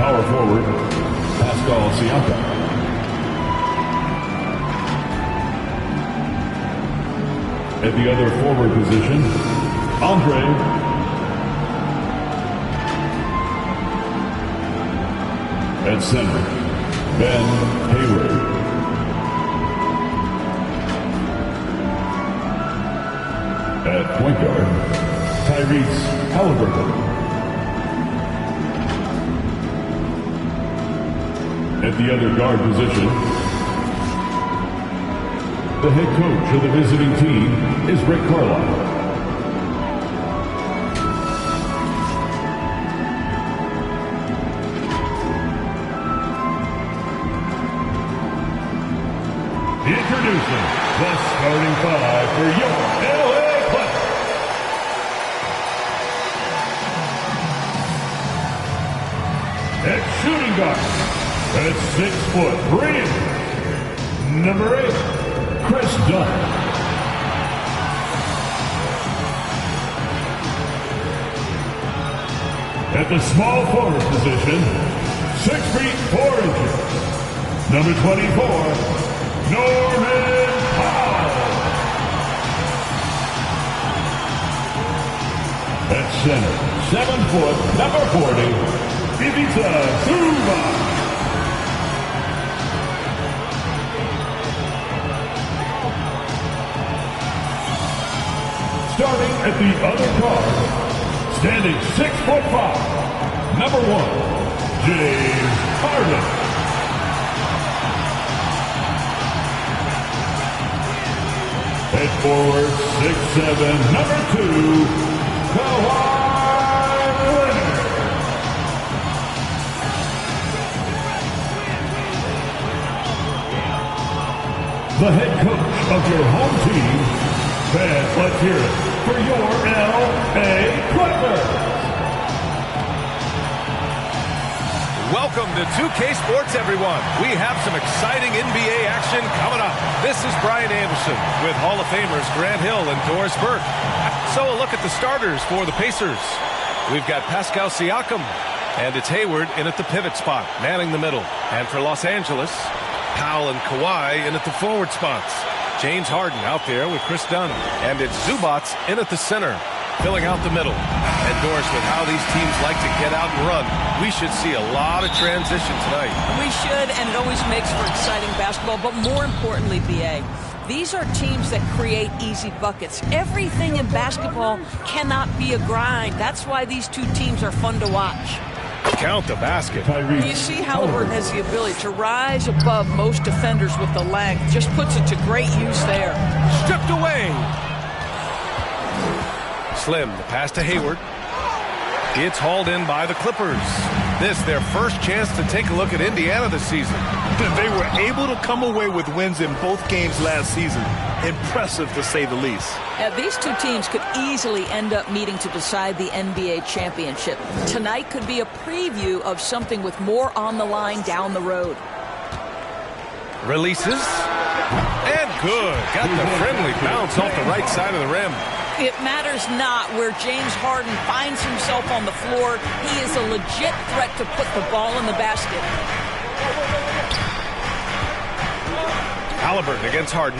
power forward, Pascal Siakam. At the other forward position, Andre. At center, Ben Hayward. At point guard, Tyrese Halliburton. At the other guard position, the head coach of the visiting team is Rick Carlisle. Introducing the starting five for your LA Clippers. At shooting guard, at 6'3", number 8, Chris Dunn. At the small forward position, 6 feet 4 inches, number 24, Norman Powell. At center, 7 foot, number 40, Ivica Zubac. Starting at the other guard, standing 6'5", number 1, James Harden. Head forward, 6'7", number 2, Kawhi Leonard. The head coach of your home team, fans, let's hear it for your LA Clippers. Welcome to 2K Sports, everyone. We have some exciting NBA action coming up. This is Brian Anderson with Hall of Famers Grant Hill and Doris Burke. So a look at the starters for the Pacers. We've got Pascal Siakam, and it's Hayward in at the pivot spot, manning the middle. And for Los Angeles, Powell and Kawhi in at the forward spots. James Harden out there with Chris Dunn. And it's Zubac in at the center, filling out the middle. And Doris, with how these teams like to get out and run, we should see a lot of transition tonight. We should, and it always makes for exciting basketball. But more importantly, B.A., these are teams that create easy buckets. Everything in basketball cannot be a grind. That's why these two teams are fun to watch. Count the basket. You see Halliburton has the ability to rise above most defenders with the length. Just puts it to great use there. Stripped away. Slim, the pass to Hayward. It's hauled in by the Clippers. This their first chance to take a look at Indiana this season. They were able to come away with wins in both games last season. Impressive, to say the least. Yeah, these two teams could easily end up meeting to decide the NBA championship. Tonight could be a preview of something with more on the line down the road. Releases. And good. Got the friendly bounce off the right side of the rim. It matters not where James Harden finds himself on the floor. He is a legit threat to put the ball in the basket. Halliburton against Harden.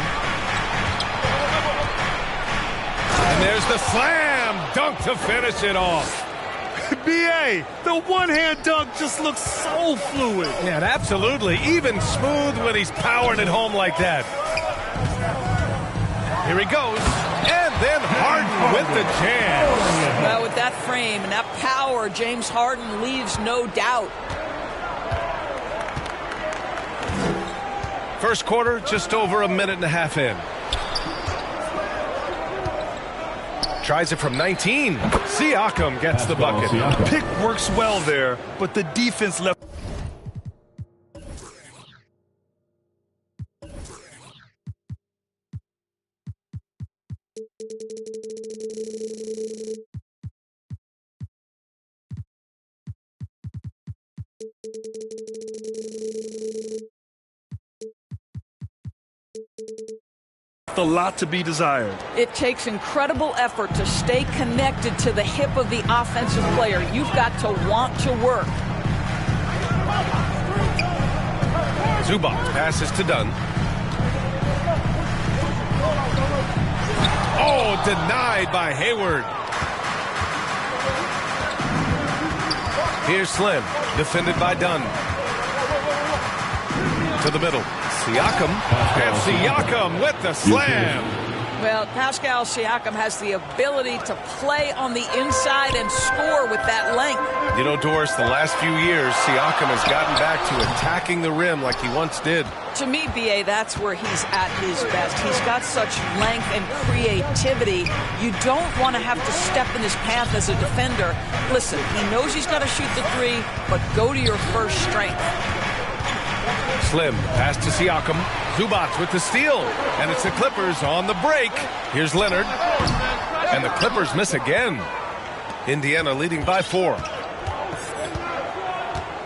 And there's the slam dunk to finish it off. B.A., the one-hand dunk just looks so fluid. Yeah, absolutely. Even smooth when he's powering it home like that. Here he goes. And then Harden with the jam. Well, with that frame and that power, James Harden leaves no doubt. First quarter, just over a minute and a half in. Tries it from 19. Siakam gets the bucket. Pick works well there, but the defense left. A lot to be desired. It takes incredible effort to stay connected to the hip of the offensive player. You've got to want to work. Zubac passes to Dunn. Oh, denied by Hayward. Here's Slim, defended by Dunn. To the middle. Siakam. And Siakam with the slam. Well, Pascal Siakam has the ability to play on the inside and score with that length. You know, Doris, the last few years, Siakam has gotten back to attacking the rim like he once did. To me, B.A., that's where he's at his best. He's got such length and creativity. You don't want to have to step in his path as a defender. Listen, he knows he's got to shoot the three, but go to your first strength. Slim, pass to Siakam. Zubac with the steal. And it's the Clippers on the break. Here's Leonard. And the Clippers miss again. Indiana leading by 4.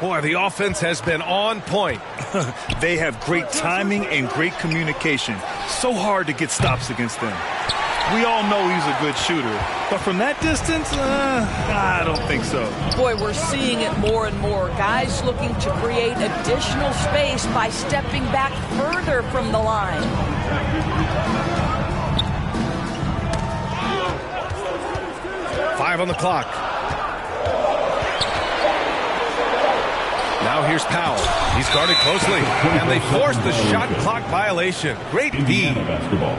Boy, the offense has been on point. They have great timing and great communication. So hard to get stops against them. We all know he's a good shooter, but from that distance, I don't think so. Boy, we're seeing it more and more. Guys looking to create additional space by stepping back further from the line. Five on the clock. Now here's Powell. He's guarded closely, and they force the shot clock violation. Great D. Basketball.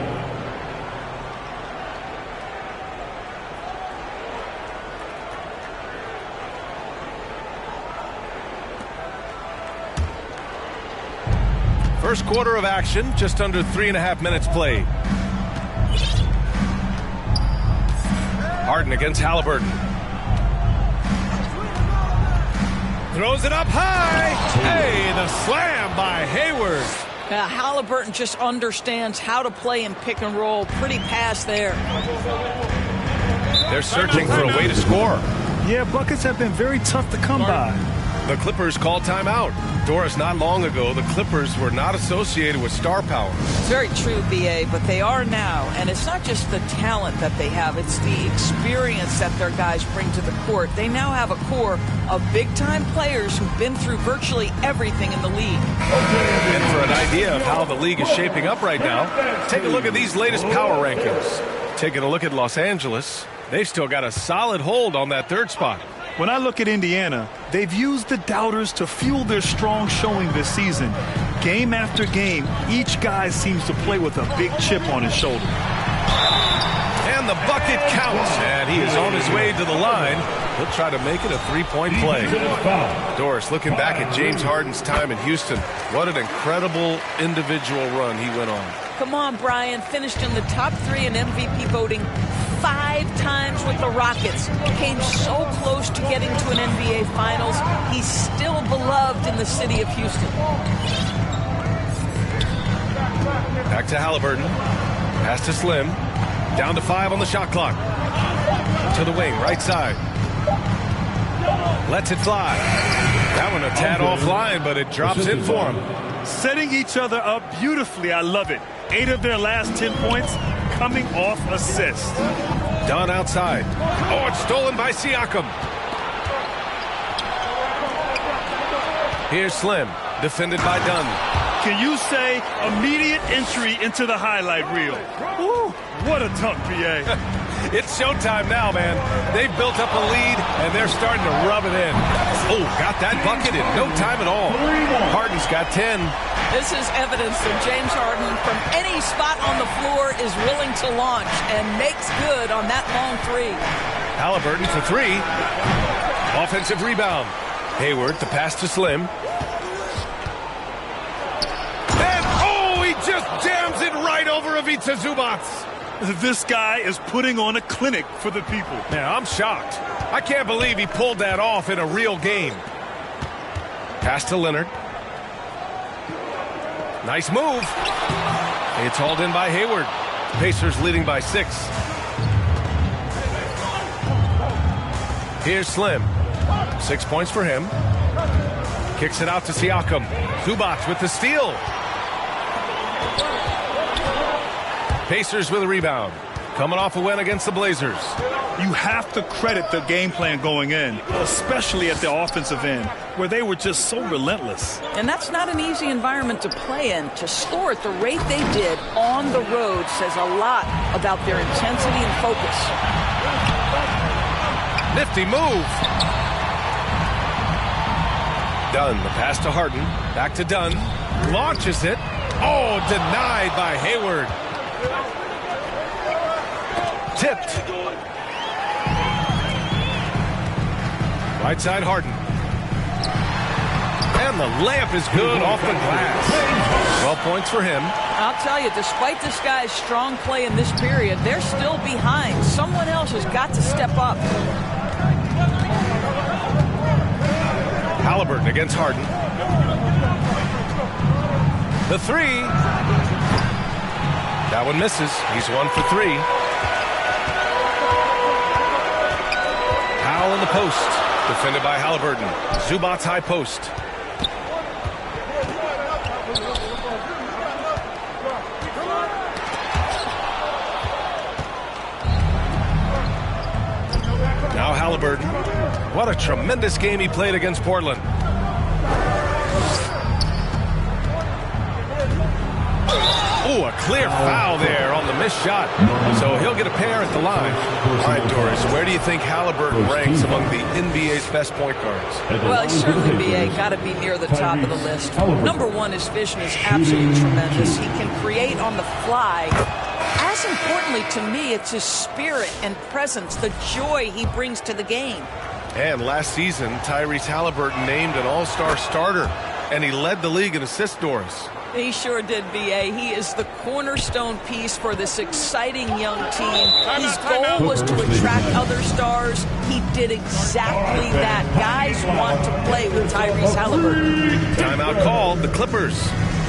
First quarter of action, just under 3.5 minutes played. Harden against Halliburton. Throws it up high. Hey, the slam by Hayward. Halliburton just understands how to play in pick and roll. Pretty pass there. They're searching for a way to score. Yeah, buckets have been very tough to come by. The Clippers called timeout. Doris, not long ago, the Clippers were not associated with star power. Very true, B.A., but they are now. And it's not just the talent that they have. It's the experience that their guys bring to the court. They now have a core of big-time players who've been through virtually everything in the league. And for an idea of how the league is shaping up right now, take a look at these latest power rankings. Taking a look at Los Angeles, they've still got a solid hold on that third spot. When I look at Indiana, they've used the doubters to fuel their strong showing this season. Game after game, each guy seems to play with a big chip on his shoulder. And the bucket counts, and he is on his way to the line. He'll try to make it a three-point play. Doris, looking back at James Harden's time in Houston, what an incredible individual run he went on. Come on, Brian. Finished in the top 3 in MVP voting 5 times with the Rockets. Came so close to getting to an NBA Finals. He's still beloved in the city of Houston. Back to Halliburton. Pass to Slim. Down to 5 on the shot clock. To the wing, right side. Lets it fly. That one a tad offline, but it drops in for him. Setting each other up beautifully. I love it. 8 of their last 10 points coming off assists. Dunn outside. Oh, it's stolen by Siakam. Here's Slim, defended by Dunn. Can you say immediate entry into the highlight reel? Woo, what a dunk, B.A. It's showtime now, man. They've built up a lead, and they're starting to rub it in. Oh, got that bucket in no time at all. Harden's got 10. This is evidence that James Harden, from any spot on the floor, is willing to launch and makes good on that long 3. Halliburton for 3. Offensive rebound. Hayward, the pass to Slim. And, oh, he just jams it right over Ivica Zubac. This guy is putting on a clinic for the people. Man, I'm shocked. I can't believe he pulled that off in a real game. Pass to Leonard. Nice move. It's hauled in by Hayward. Pacers leading by 6. Here's Slim. 6 points for him. Kicks it out to Siakam. Zubac with the steal. Pacers with a rebound. coming off a win against the Blazers. You have to credit the game plan going in, especially at the offensive end, where they were just so relentless. And that's not an easy environment to play in. To score at the rate they did on the road says a lot about their intensity and focus. Nifty move. Dunn, the pass to Harden. Back to Dunn. Launches it. Oh, denied by Hayward. Tipped. Right side Harden. And the layup is good off the glass. 12 points for him. I'll tell you, despite this guy's strong play in this period, they're still behind. Someone else has got to step up. Halliburton against Harden. The three. That one misses. He's 1 for 3. Powell in the post. Defended by Halliburton. Zubac's high post. Now Halliburton. What a tremendous game he played against Portland. Oh, a clear foul there on the missed shot. So he'll get a pair at the line. All right, Doris, where do you think Halliburton ranks among the NBA's best point guards? Well, he's certainly, B.A., got to be near the top of the list. Number one, his vision is absolutely tremendous. He can create on the fly. As importantly to me, it's his spirit and presence, the joy he brings to the game. And last season, Tyrese Halliburton named an all-star starter, and he led the league in assists, Doris. He sure did, B.A. He is the cornerstone piece for this exciting young team. His goal was to attract other stars. He did exactly that. Guys want to play with Tyrese Halliburton. Timeout called, the Clippers.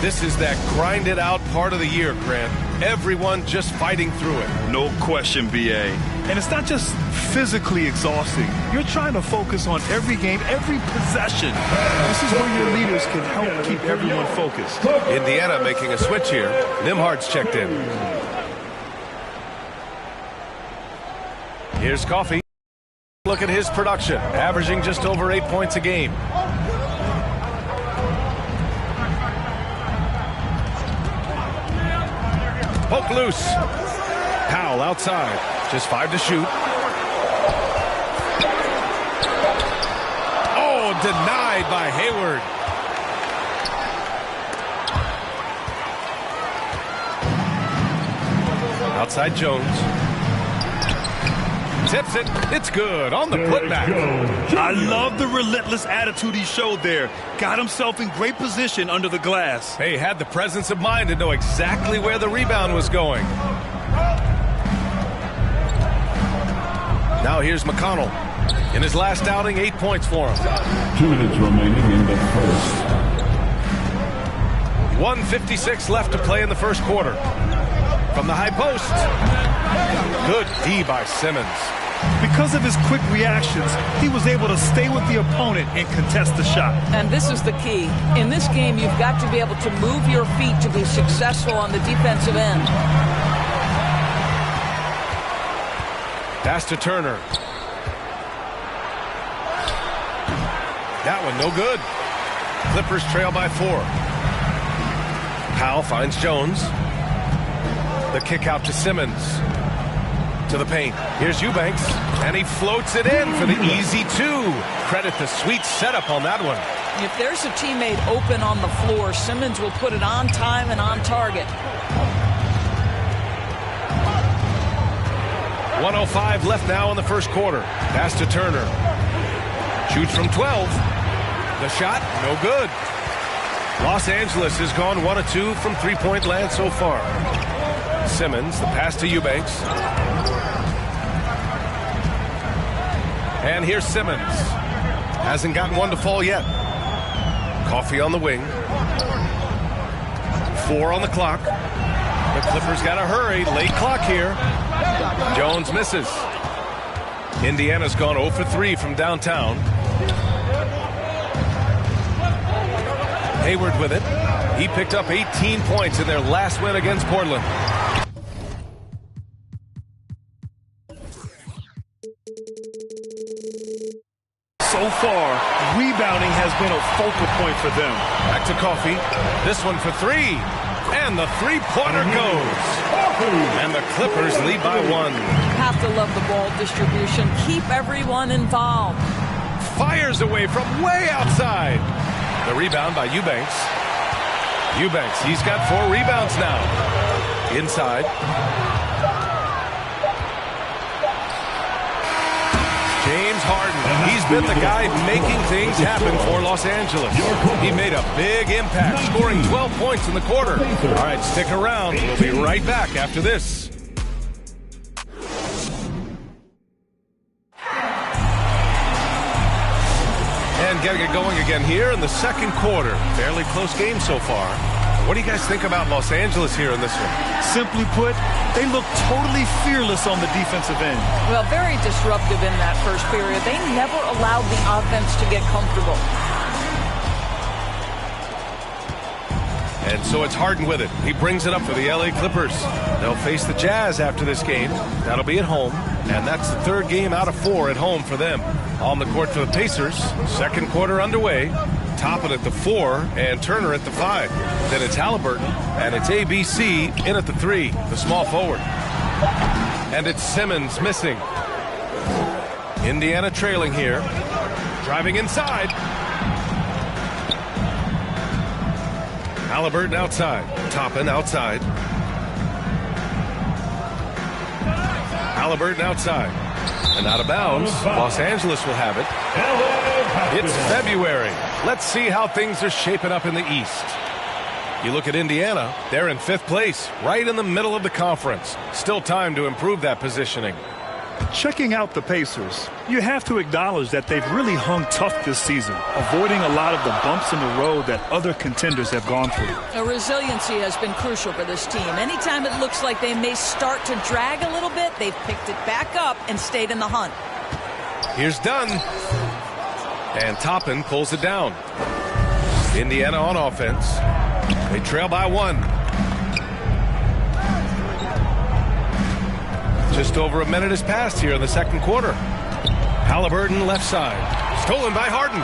This is that grinded-out part of the year, Grant. Everyone just fighting through it. No question, B.A. And it's not just physically exhausting. You're trying to focus on every game, every possession. This is where your leaders can help keep everyone focused. Indiana making a switch here. Nimhard's checked in. Here's Coffey. Look at his production, averaging just over 8 points a game. Poke loose. Powell outside. Just 5 to shoot. Oh, denied by Hayward. Outside Jones. Tips it. It's good on the putback. I love the relentless attitude he showed there. Got himself in great position under the glass. He had the presence of mind to know exactly where the rebound was going. Now here's McConnell. In his last outing, 8 points for him. 2 minutes remaining in the first. 1:56 left to play in the first quarter. From the high post. Good D by Simmons. Because of his quick reactions, he was able to stay with the opponent and contest the shot. And this is the key. In this game, you've got to be able to move your feet to be successful on the defensive end. Pass to Turner. That one no good. Clippers trail by 4. Powell finds Jones. The kick out to Simmons. To the paint. Here's Eubanks. And he floats it in for the easy 2. Credit the sweet setup on that one. If there's a teammate open on the floor, Simmons will put it on time and on target. 1:05 left now in the first quarter. Pass to Turner. Shoots from 12. The shot, no good. Los Angeles has gone 1 of 2 from three-point land so far. Simmons, the pass to Eubanks. And here's Simmons. Hasn't gotten one to fall yet. Coffey on the wing. 4 on the clock. The Clippers got to hurry. Late clock here. Jones misses. Indiana's gone 0 for 3 from downtown. Hayward with it. He picked up 18 points in their last win against Portland. So far, rebounding has been a focal point for them. Back to Coffee. This one for three. And the three-pointer goes. And the Clippers lead by one. Have to love the ball distribution. Keep everyone involved. Fires away from way outside. The rebound by Eubanks. Eubanks, he's got 4 rebounds now. Inside. James Harden, he's been the guy making things happen for Los Angeles. He made a big impact, scoring 12 points in the quarter. All right, stick around. We'll be right back after this. And getting it going again here in the second quarter. Fairly close game so far. What do you guys think about Los Angeles here in this one? Simply put, they look totally fearless on the defensive end. Well, very disruptive in that first period. They never allowed the offense to get comfortable. And so it's Harden with it. He brings it up for the LA Clippers. They'll face the Jazz after this game. That'll be at home. And that's the 3rd game out of 4 at home for them. On the court for the Pacers. Second quarter underway. Toppin at the 4 and Turner at the 5. Then it's Halliburton and it's ABC in at the 3, the small forward. And it's Simmons missing. Indiana trailing here. Driving inside. Halliburton outside. Toppin outside. Halliburton outside. And out of bounds. Los Angeles will have it. It's February. Let's see how things are shaping up in the East. You look at Indiana, they're in 5th place, right in the middle of the conference. Still time to improve that positioning. Checking out the Pacers, you have to acknowledge that they've really hung tough this season, avoiding a lot of the bumps in the road that other contenders have gone through. Resiliency has been crucial for this team. Anytime it looks like they may start to drag a little bit, they've picked it back up and stayed in the hunt. Here's Dunn. And Toppin pulls it down. Indiana on offense. They trail by 1. Just over a minute has passed here in the second quarter. Halliburton left side. Stolen by Harden.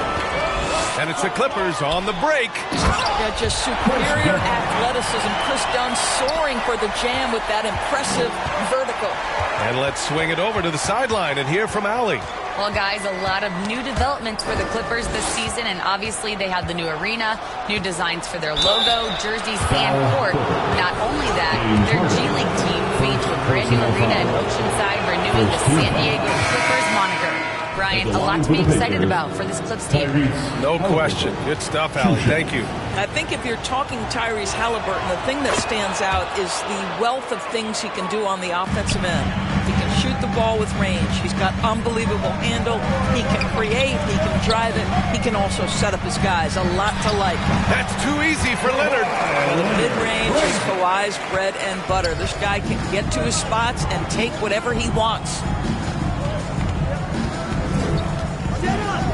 And it's the Clippers on the break. Yeah, just superior athleticism. Chris Dunn soaring for the jam with that impressive vertical. And let's swing it over to the sideline and hear from Allie. Well, guys, a lot of new developments for the Clippers this season, and obviously they have the new arena, new designs for their logo, jerseys, and court. Not only that, their G League team moving into a brand new arena in Oceanside, renewing the San Diego Clippers moniker. Brian, a lot to be excited about for this Clips team. No question. Good stuff, Allie. Thank you. I think if you're talking Tyrese Halliburton, the thing that stands out is the wealth of things he can do on the offensive end. He can shoot the ball with range. He's got unbelievable handle. He can create. He can drive it. He can also set up his guys. A lot to like. That's too easy for Leonard. The mid-range is Kawhi's bread and butter. This guy can get to his spots and take whatever he wants.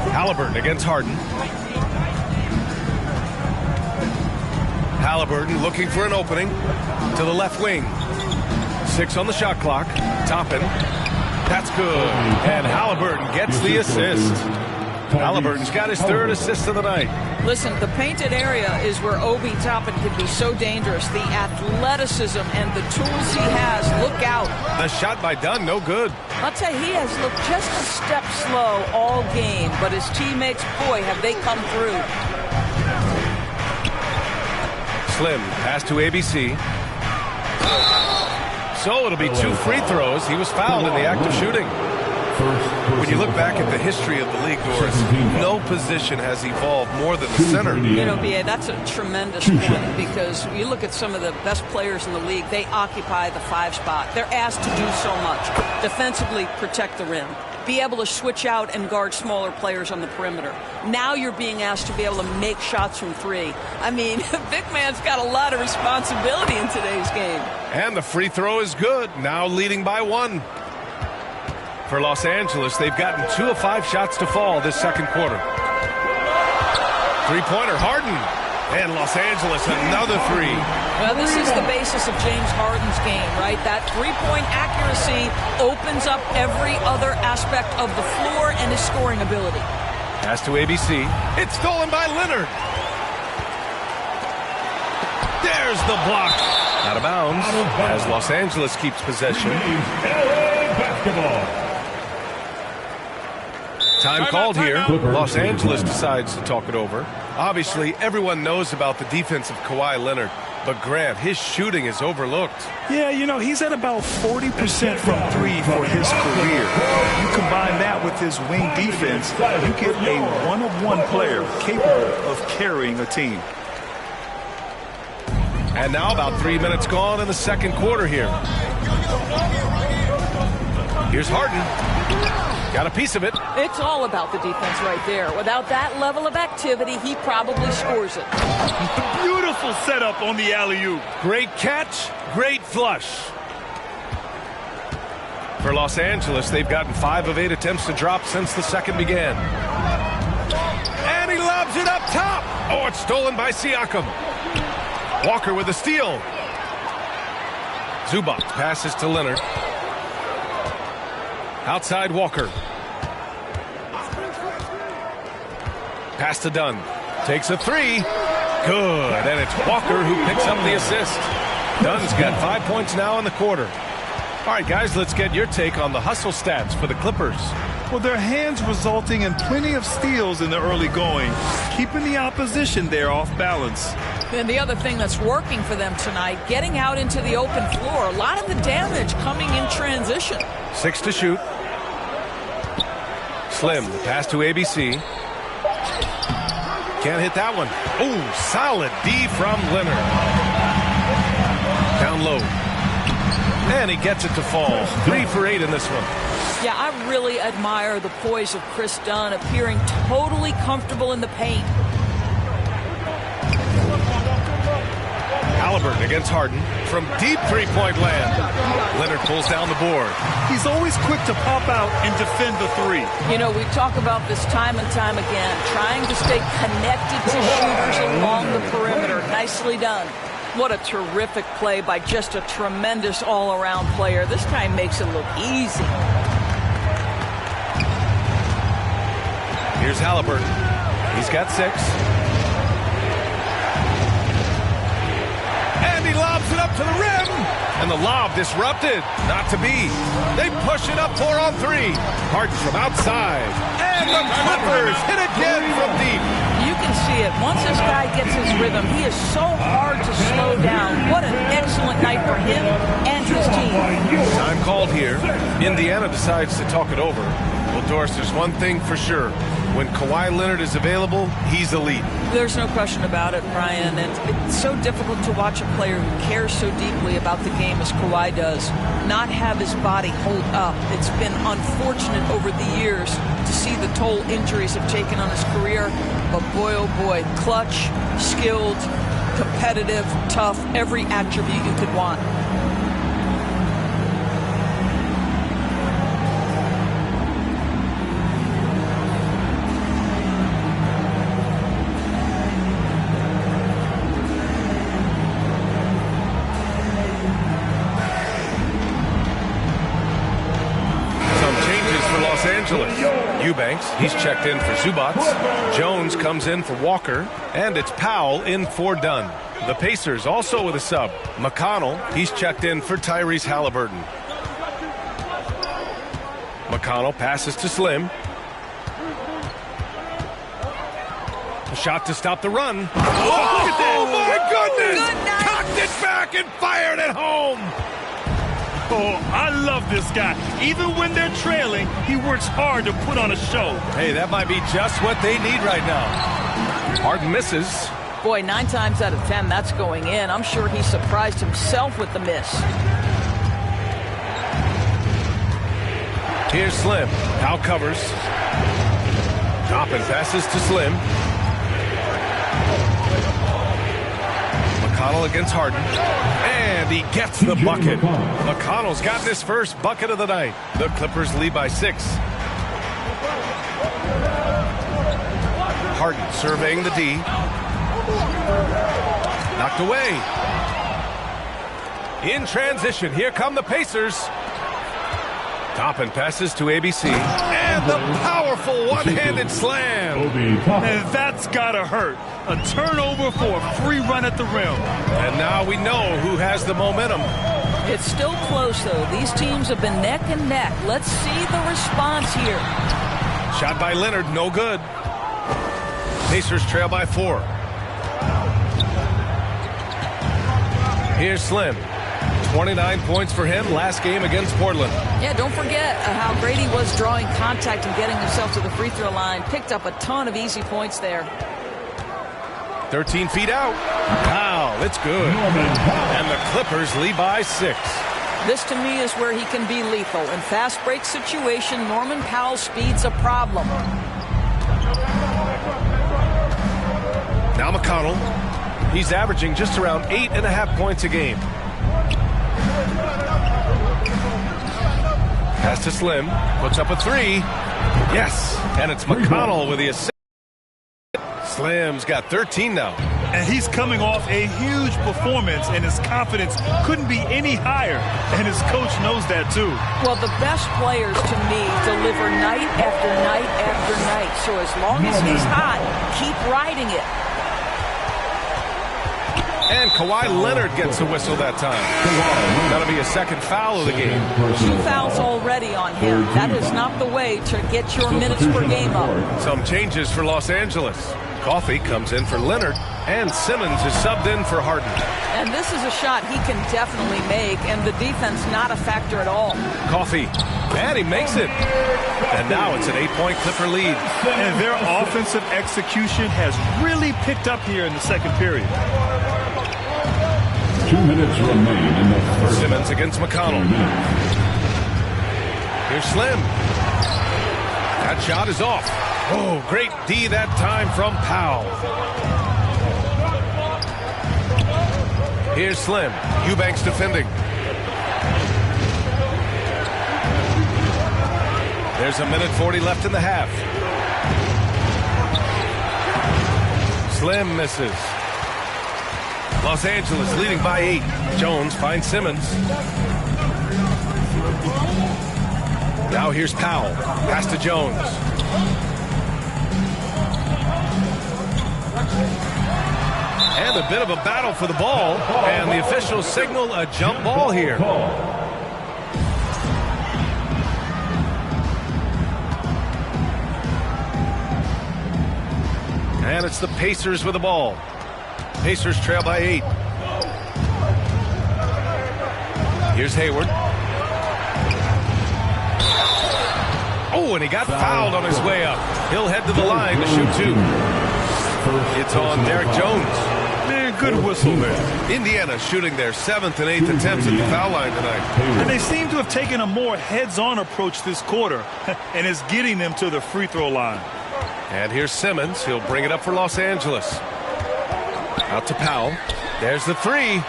Halliburton against Harden. Halliburton looking for an opening to the left wing. 6 on the shot clock. Toppin. That's good. And Halliburton gets the assist. Halliburton's got his 3rd assist of the night. Listen, the painted area is where Obi Toppin can be so dangerous. The athleticism and the tools he has. Look out. The shot by Dunn, no good. I'll tell you, he has looked just a step slow all game, but his teammates, boy, have they come through. Slim, pass to ABC. So it'll be 2 free throws. He was fouled in the act of shooting. When you look back at the history of the league, Doris, no position has evolved more than the center. You know, B.A., that's a tremendous point because you look at some of the best players in the league, they occupy the 5 spot. They're asked to do so much. Defensively, protect the rim. Be able to switch out and guard smaller players on the perimeter. Now you're being asked to be able to make shots from 3. I mean, big man's got a lot of responsibility in today's game. And the free throw is good, now leading by 1. For Los Angeles, they've gotten 2 of 5 shots to fall this second quarter. Three-pointer, Harden. And Los Angeles, another 3. Well, this is the basis of James Harden's game, right? That three-point accuracy opens up every other aspect of the floor and his scoring ability. Pass to ABC. It's stolen by Leonard. There's the block. Out of bounds as Los Angeles keeps possession. LA basketball. Time called here. Los Angeles decides to talk it over. Obviously, everyone knows about the defense of Kawhi Leonard. But Grant, his shooting is overlooked. Yeah, you know, he's at about 40% from three for his career. You combine that with his wing defense, you get a one-of-one player capable of carrying a team. And now about 3 minutes gone in the second quarter here. Here's Harden. Got a piece of it. It's all about the defense right there. Without that level of activity, he probably scores it. Beautiful setup on the alley-oop. Great catch, great flush. For Los Angeles, they've gotten 5 of 8 attempts to drop since the second began. And he lobs it up top. Oh, it's stolen by Siakam. Walker with a steal. Zubac passes to Leonard. Outside Walker. Pass to Dunn. Takes a 3. Good. And it's Walker who picks up the assist. Dunn's got 5 points now in the quarter. All right, guys, let's get your take on the hustle stats for the Clippers. Well, their hands resulting in plenty of steals in the early going, keeping the opposition there off balance. And the other thing that's working for them tonight, getting out into the open floor. A lot of the damage coming in transition. 6 to shoot. Slim, pass to ABC. Can't hit that one. Oh, solid D from Leonard. Down low. And he gets it to fall. 3 for 8 in this one. Yeah, I really admire the poise of Chris Dunn, appearing totally comfortable in the paint. Halliburton against Harden from deep three-point land. Leonard pulls down the board. He's always quick to pop out and defend the 3. You know, we talk about this time and time again, trying to stay connected to shooters along the perimeter. Nicely done. What a terrific play by just a tremendous all-around player. This guy makes it look easy. Here's Halliburton. He's got 6. And he lobs it up to the rim. And the lob disrupted. Not to be. They push it up 4 on 3. Harden from outside. And the Clippers hit again from deep. You can see it. Once this guy gets his rhythm, he is so hard to slow down. What an excellent night for him and his team. Time called here. Indiana decides to talk it over. Well, Doris, there's one thing for sure. When Kawhi Leonard is available, he's elite. There's no question about it, Brian. And it's so difficult to watch a player who cares so deeply about the game as Kawhi does not have his body hold up. It's been unfortunate over the years to see the toll injuries have taken on his career. But boy, oh boy, clutch, skilled, competitive, tough, every attribute you could want. Eubanks, he's checked in for Zubac. Jones comes in for Walker. And it's Powell in for Dunn. The Pacers also with a sub. McConnell, he's checked in for Tyrese Halliburton. McConnell passes to Slim. A shot to stop the run. Oh my goodness! Cocked it back and fired it home! Oh, I love this guy. Even when they're trailing, he works hard to put on a show. Hey, that might be just what they need right now. Harden misses. Boy, 9 times out of 10, that's going in. I'm sure he surprised himself with the miss. Here's Slim. Powell covers. Toppin passes to Slim. McConnell against Harden. And he gets the bucket. McConnell's gotten his first bucket of the night. The Clippers lead by 6. Harden surveying the D. Knocked away. In transition, here come the Pacers. Toppin passes to ABC. And And the powerful one-handed slam. And that's gotta hurt. A turnover for a free run at the rim. And now we know who has the momentum. It's still close, though. These teams have been neck and neck. Let's see the response here. Shot by Leonard, no good. Pacers trail by 4. Here's Slim. 29 points for him last game against Portland. Yeah, don't forget how great he was drawing contact and getting himself to the free throw line. Picked up a ton of easy points there. 13 feet out. Wow, it's good. And the Clippers lead by 6. This, to me, is where he can be lethal. In fast break situation, Norman Powell's speed's a problem. Now McConnell. He's averaging just around 8.5 points a game. Pass to Slim. Puts up a 3. Yes. And it's McConnell with the assist. Slim's got 13 now. And he's coming off a huge performance, and his confidence couldn't be any higher. And his coach knows that, too. Well, the best players, to me, deliver night after night after night. So as long as he's hot, keep riding it. And Kawhi Leonard gets a whistle that time. That'll be a second foul of the game. 2 fouls already on him. That is not the way to get your minutes per game up. Some changes for Los Angeles. Coffey comes in for Leonard, and Simmons is subbed in for Harden. And this is a shot he can definitely make, and the defense not a factor at all. Coffey, and he makes it. And now it's an 8-point Clipper lead. And their offensive execution has really picked up here in the second period. 2 minutes remain in the first. Simmons against McConnell. Here's Slim. That shot is off. Oh, great D that time from Powell. Here's Slim. Eubanks defending. There's 1:40 left in the half. Slim misses. Los Angeles leading by 8. Jones finds Simmons. Now here's Powell. Pass to Jones. And a bit of a battle for the ball. And the officials signal a jump ball here. And it's the Pacers with the ball. Pacers trail by 8. Here's Hayward. Oh, and he got fouled on his way up. He'll head to the line to shoot 2. It's on Derek Jones. Man, good whistle there. Indiana shooting their 7th and 8th attempts at the foul line tonight. And they seem to have taken a more heads-on approach this quarter, and is getting them to the free throw line. And here's Simmons. He'll bring it up for Los Angeles. Out to Powell. There's the 3.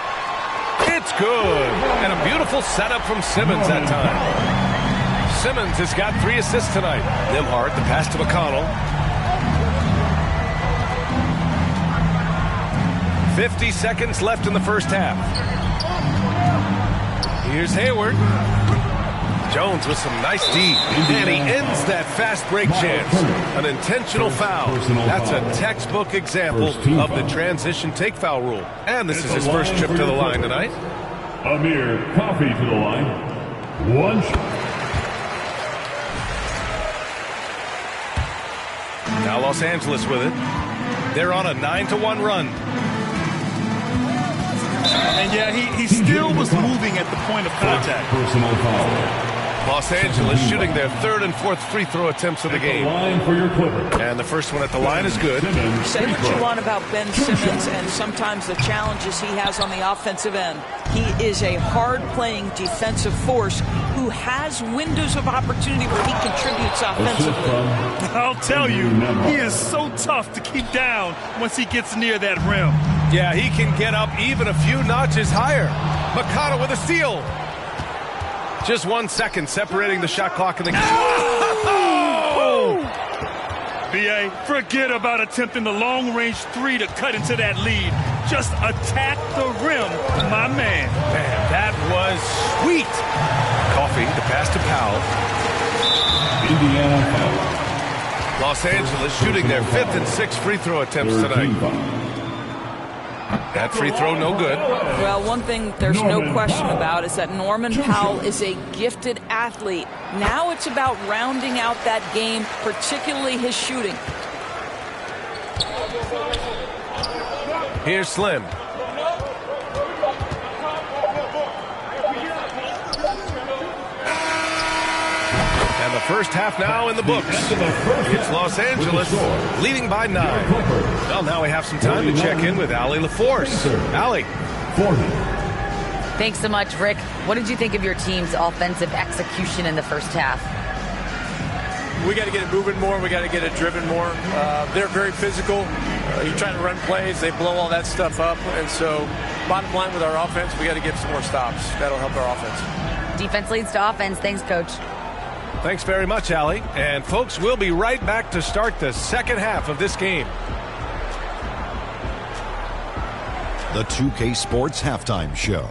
It's good. And a beautiful setup from Simmons that time. Simmons has got 3 assists tonight. Nimhart, the pass to McConnell. 50 seconds left in the first half. Here's Hayward. Jones with some nice D. And he ends that fast break chance. An intentional foul. That's a textbook example of the transition take foul rule. And this is his first trip to the line tonight. Amir Coffey to the line. 1 shot. Now Los Angeles with it. They're on a 9-1 run. And yeah, he still was moving at the point of contact. Personal foul. Los Angeles shooting their 3rd and 4th free throw attempts of the game. Line for your Clippers. And the first one at the line is good. Say what you want about Ben Simmons and sometimes the challenges he has on the offensive end. He is a hard-playing defensive force who has windows of opportunity where he contributes offensively. I'll tell you, he is so tough to keep down once he gets near that rim. Yeah, he can get up even a few notches higher. McConnell with a steal. Just 1 second separating the shot clock in the game. Oh! B.A., forget about attempting the long-range 3 to cut into that lead. Just attack the rim, my man. Man, that was sweet. Coffey, the pass to Powell. Indiana foul. Los Angeles shooting their 5th and 6th free throw attempts tonight. That free throw no good. Well, one thing there's no question about is that Norman Powell is a gifted athlete. Now it's about rounding out that game, particularly his shooting. Here's Slim. And the first half now in the books. It's Los Angeles leading by 9. Well, now we have some time to check in with Allie LaForce. Allie. Thanks so much, Rick. What did you think of your team's offensive execution in the first half? We got to get it moving more. We got to get it driven more. They're very physical. You're trying to run plays. They blow all that stuff up. And so, bottom line with our offense, we got to get some more stops. That'll help our offense. Defense leads to offense. Thanks, Coach. Thanks very much, Allie. And, folks, we'll be right back to start the second half of this game. The 2K Sports Halftime Show.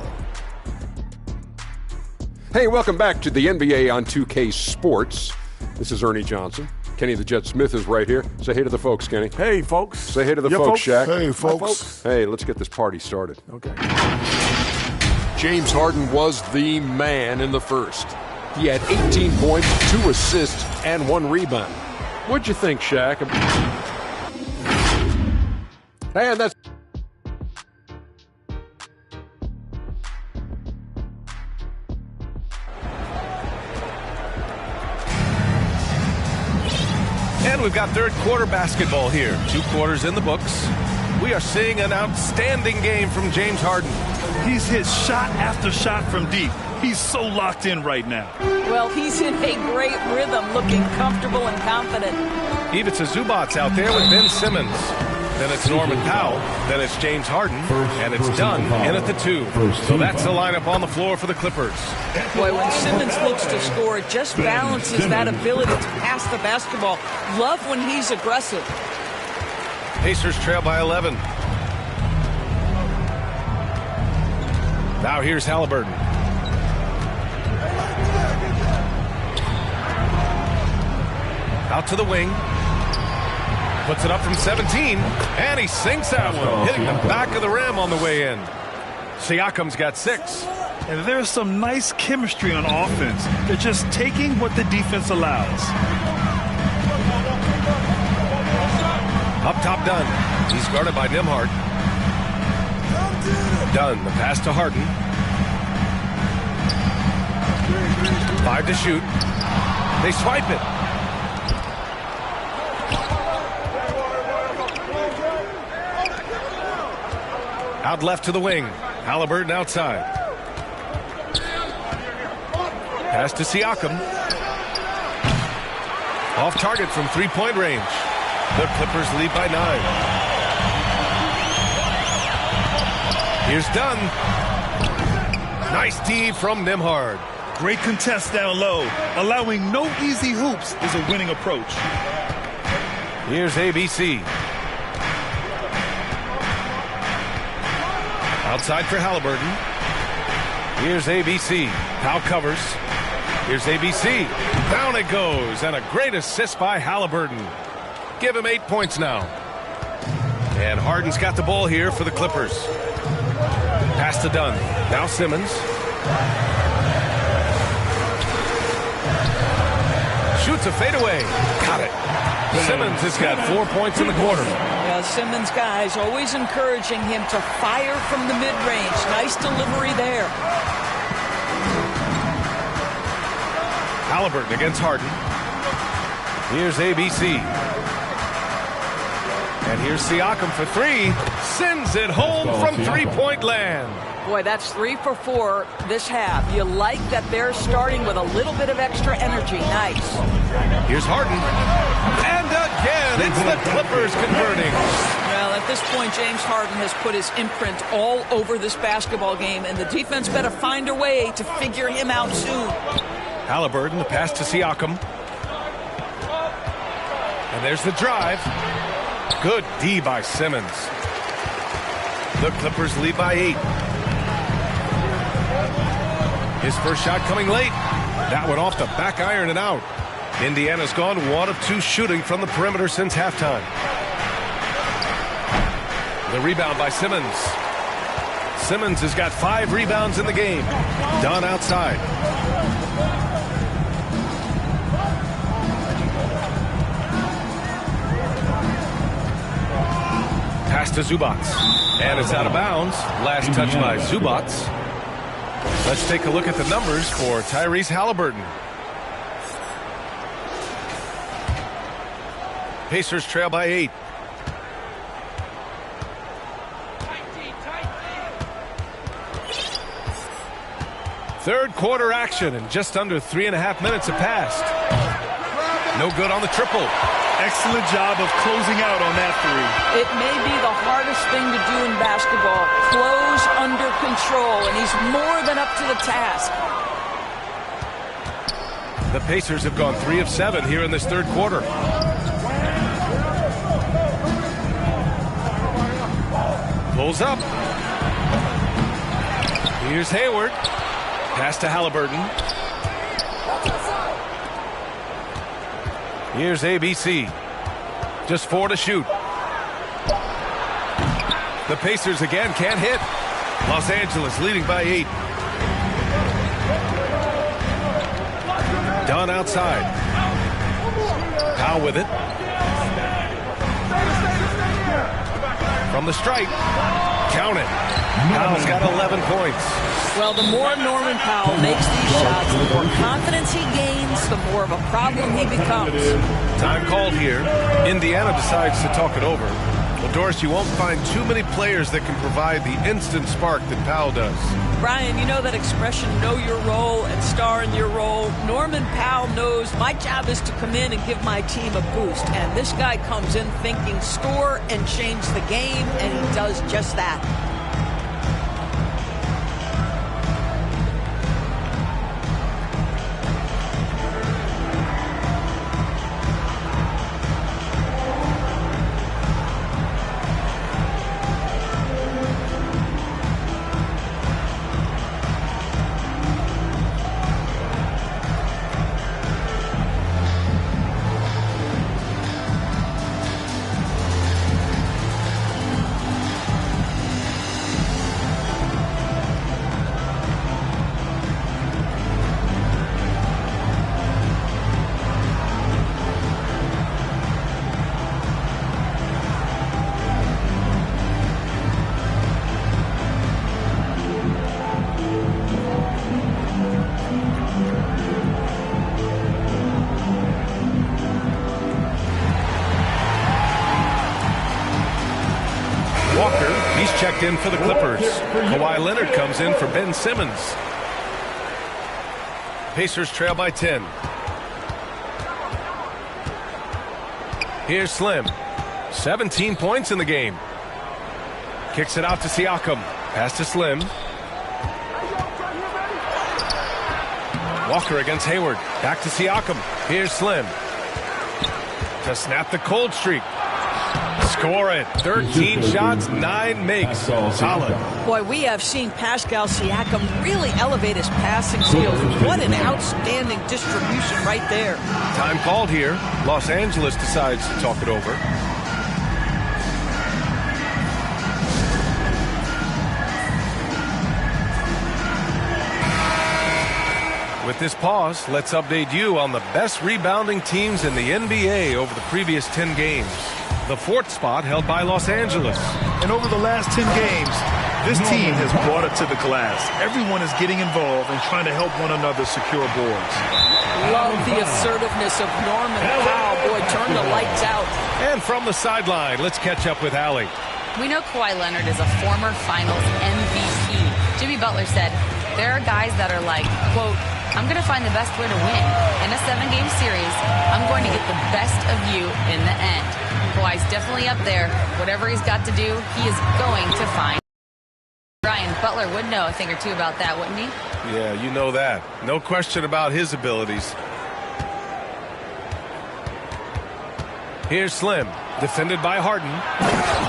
Hey, welcome back to the NBA on 2K Sports. This is Ernie Johnson. Kenny the Jet Smith is right here. Say hey to the folks, Kenny. Hey, folks. Say hey to the folks, Shaq. Hey, folks. Hey, let's get this party started. Okay. James Harden was the man in the first. He had 18 points, 2 assists, and 1 rebound. What'd you think, Shaq? And that's... And we've got third quarter basketball here. 2 quarters in the books. We are seeing an outstanding game from James Harden. He's hit shot after shot from deep. He's so locked in right now. Well, he's in a great rhythm, looking comfortable and confident. Ivica Zubac's out there with Ben Simmons. Then it's Norman Powell. Then it's James Harden. And it's Dunn in at the 2. So that's the lineup on the floor for the Clippers. Boy, when Simmons looks to score, it just balances that ability to pass the basketball. Love when he's aggressive. Pacers trail by 11. Now here's Halliburton. Out to the wing. Puts it up from 17. And he sinks that one, hitting the back of the rim on the way in. Siakam's got 6. And there's some nice chemistry on offense. They're just taking what the defense allows. Up top, Dunn. He's guarded by Nembhard. Dunn, the pass to Harden. 5 to shoot. They swipe it. Out left to the wing. Halliburton outside. Pass to Siakam. Off target from 3-point range. The Clippers lead by 9. Here's Dunn. Nice D from Nembhard. Great contest down low. Allowing no easy hoops is a winning approach. Here's ABC. Outside for Halliburton. Here's ABC. Powell covers. Here's ABC. Down it goes. And a great assist by Halliburton. Give him 8 points now. And Harden's got the ball here for the Clippers. Pass to Dunn. Now Simmons. Shoots a fadeaway. Got it. Simmons has got 4 points in the quarter. Yeah, Simmons' guys always encouraging him to fire from the mid-range. Nice delivery there. Halliburton against Harden. Here's ABC. And here's Siakam for 3. Sends it home from 3-point land. Boy, that's 3 for 4 this half. You like that they're starting with a little bit of extra energy. Nice. Here's Harden. And again, it's the Clippers converting. Well, at this point, James Harden has put his imprint all over this basketball game, and the defense better find a way to figure him out soon. Halliburton, the pass to Siakam. And there's the drive. Good D by Simmons. The Clippers lead by 8. His first shot coming late. That one off the back iron and out. Indiana's gone 1 of 2 shooting from the perimeter since halftime. The rebound by Simmons. Simmons has got 5 rebounds in the game. Dunn outside. Pass to Zubac. And it's out of bounds. Last touch by Zubac. Let's take a look at the numbers for Tyrese Halliburton. Pacers trail by 8. Third quarter action, and just under 3.5 minutes have passed. No good on the triple. Excellent job of closing out on that three. It may be the hardest thing to do in basketball. Close under control, and he's more than up to the task. The Pacers have gone 3 of 7 here in this third quarter. Pulls up. Here's Hayward. Pass to Halliburton. Here's ABC. Just 4 to shoot. The Pacers again can't hit. Los Angeles leading by 8. Dunn outside. Powell with it. From the stripe. Count it. Powell's got 11 points. Well, the more Norman Powell makes these shots, the more confidence he gains, the more of a problem he becomes. Time called here. Indiana decides to talk it over. Well, Doris, you won't find too many players that can provide the instant spark that Powell does. Brian, you know that expression, know your role and star in your role. Norman Powell knows my job is to come in and give my team a boost. And this guy comes in thinking score and change the game, and he does just that. Checked in for the Clippers. Kawhi Leonard comes in for Ben Simmons. Pacers trail by 10. Here's Slim. 17 points in the game. Kicks it out to Siakam. Pass to Slim. Walker against Hayward. Back to Siakam. Here's Slim. To snap the cold streak. Score it. 13 shots, 9 makes. Solid. Boy, we have seen Pascal Siakam really elevate his passing skills. What an outstanding distribution right there. Time called here. Los Angeles decides to talk it over. With this pause, let's update you on the best rebounding teams in the NBA over the previous 10 games. The 4th spot held by Los Angeles. And over the last 10 games, this team has brought it to the glass. Everyone is getting involved and trying to help one another secure boards. Love the assertiveness of Norman Powell. Boy, turn the lights out. And from the sideline, let's catch up with Allie. We know Kawhi Leonard is a former Finals MVP. Jimmy Butler said, there are guys that are like, quote, I'm going to find the best way to win. In a 7-game series, I'm going to get the best of you in the end. Kawhi's definitely up there. Whatever he's got to do, he is going to find. Brian, Butler would know a thing or two about that, wouldn't he? Yeah, you know that. No question about his abilities. Here's Slim, defended by Harden.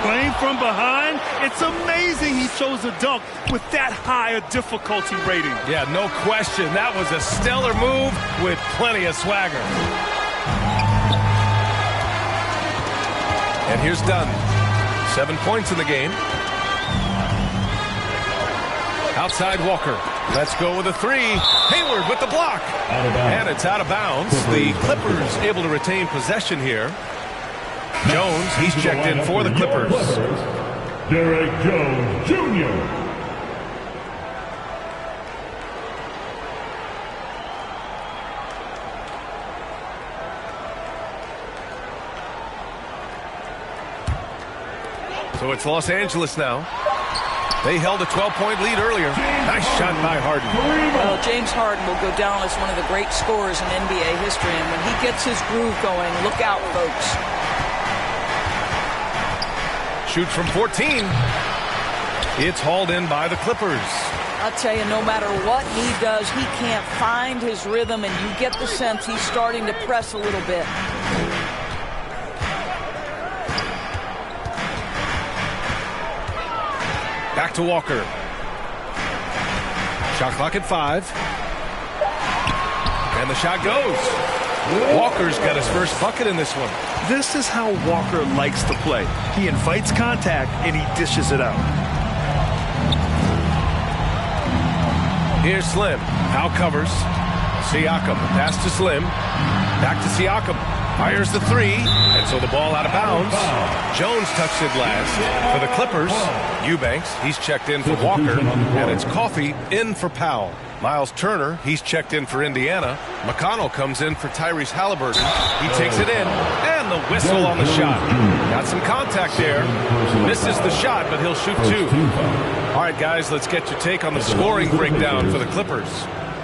Playing from behind, it's amazing he chose a dunk with that high a difficulty rating. Yeah, no question. That was a stellar move with plenty of swagger. And here's Dunn. 7 points in the game. Outside Walker. Let's go with a three. Hayward with the block. And it's out of bounds. The Clippers able to retain possession here. Jones, he's checked in for the Clippers. Derek Jones Jr. So it's Los Angeles now. They held a 12-point lead earlier. Nice shot by Harden. Well, James Harden will go down as one of the great scorers in NBA history. And when he gets his groove going, look out, folks. Shoots from 14. It's hauled in by the Clippers. I'll tell you, no matter what he does, he can't find his rhythm, and you get the sense he's starting to press a little bit. Back to Walker. Shot clock at 5. And the shot goes. Walker's got his first bucket in this one. This is how Walker likes to play. He invites contact and he dishes it out. Here's Slim. Now covers. Siakam. Pass to Slim. Back to Siakam. Fires the three. And so the ball out of bounds. Jones touched it last. For the Clippers, Eubanks. He's checked in for Walker. And it's Coffey in for Powell. Miles Turner, he's checked in for Indiana. McConnell comes in for Tyrese Halliburton. He takes it in. And the whistle on the shot. Got some contact there. Misses the shot, but he'll shoot two. All right, guys, let's get your take on the scoring breakdown for the Clippers.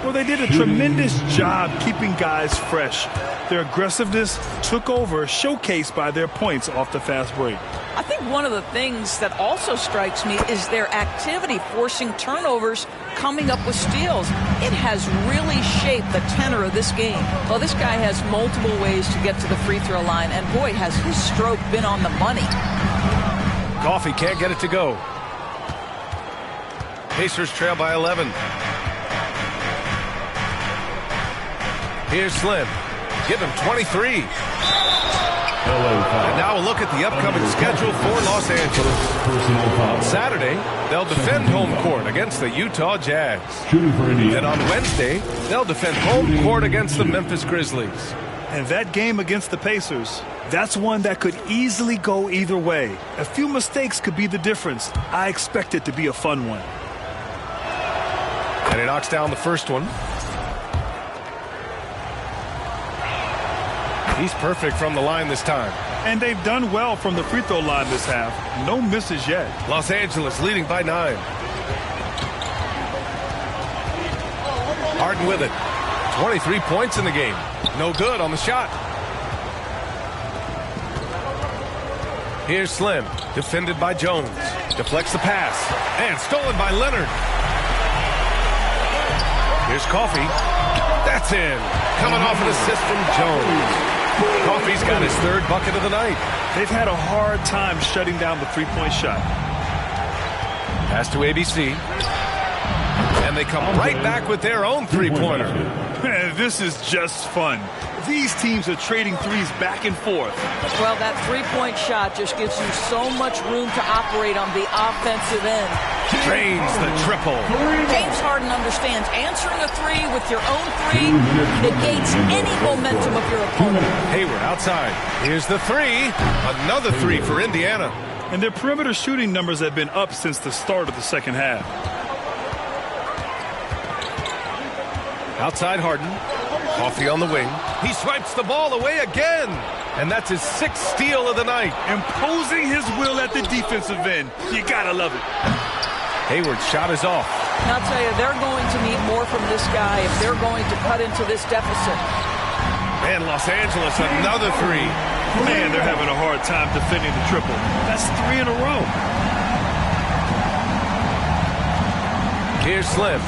Well, they did a tremendous job keeping guys fresh. Their aggressiveness took over, showcased by their points off the fast break. I think one of the things that also strikes me is their activity, forcing turnovers, coming up with steals. It has really shaped the tenor of this game. Well, this guy has multiple ways to get to the free throw line, and boy, has his stroke been on the money. Coffey can't get it to go. Pacers trail by 11. Here's Slim. Give him 23. And now a look at the upcoming schedule for Los Angeles. On Saturday, they'll defend home court against the Utah Jazz. Then on Wednesday, they'll defend home court against the Memphis Grizzlies. And that game against the Pacers, that's one that could easily go either way. A few mistakes could be the difference. I expect it to be a fun one. And he knocks down the first one. He's perfect from the line this time. And they've done well from the free throw line this half. No misses yet. Los Angeles leading by 9. Harden with it. 23 points in the game. No good on the shot. Here's Slim. Defended by Jones. Deflects the pass. And stolen by Leonard. Here's Coffey. That's in. Coming off an assist from Jones. Coffey's got his third bucket of the night. They've had a hard time shutting down the three-point shot. Pass to ABC. And they come right back with their own three-pointer. This is just fun. These teams are trading threes back and forth. Well, that three-point shot just gives you so much room to operate on the offensive end. Drains the triple. James Harden understands answering a three with your own three negates any momentum of your opponent. Hayward outside. Here's the three. Another three for Indiana. And their perimeter shooting numbers have been up since the start of the second half. Outside Harden. Coffey on the wing. He swipes the ball away again. And that's his 6th steal of the night. Imposing his will at the defensive end. You gotta love it. Hayward's shot is off. And I'll tell you, they're going to need more from this guy if they're going to cut into this deficit. And Los Angeles, another three. Man, they're having a hard time defending the triple. That's 3 in a row. Here's Slim.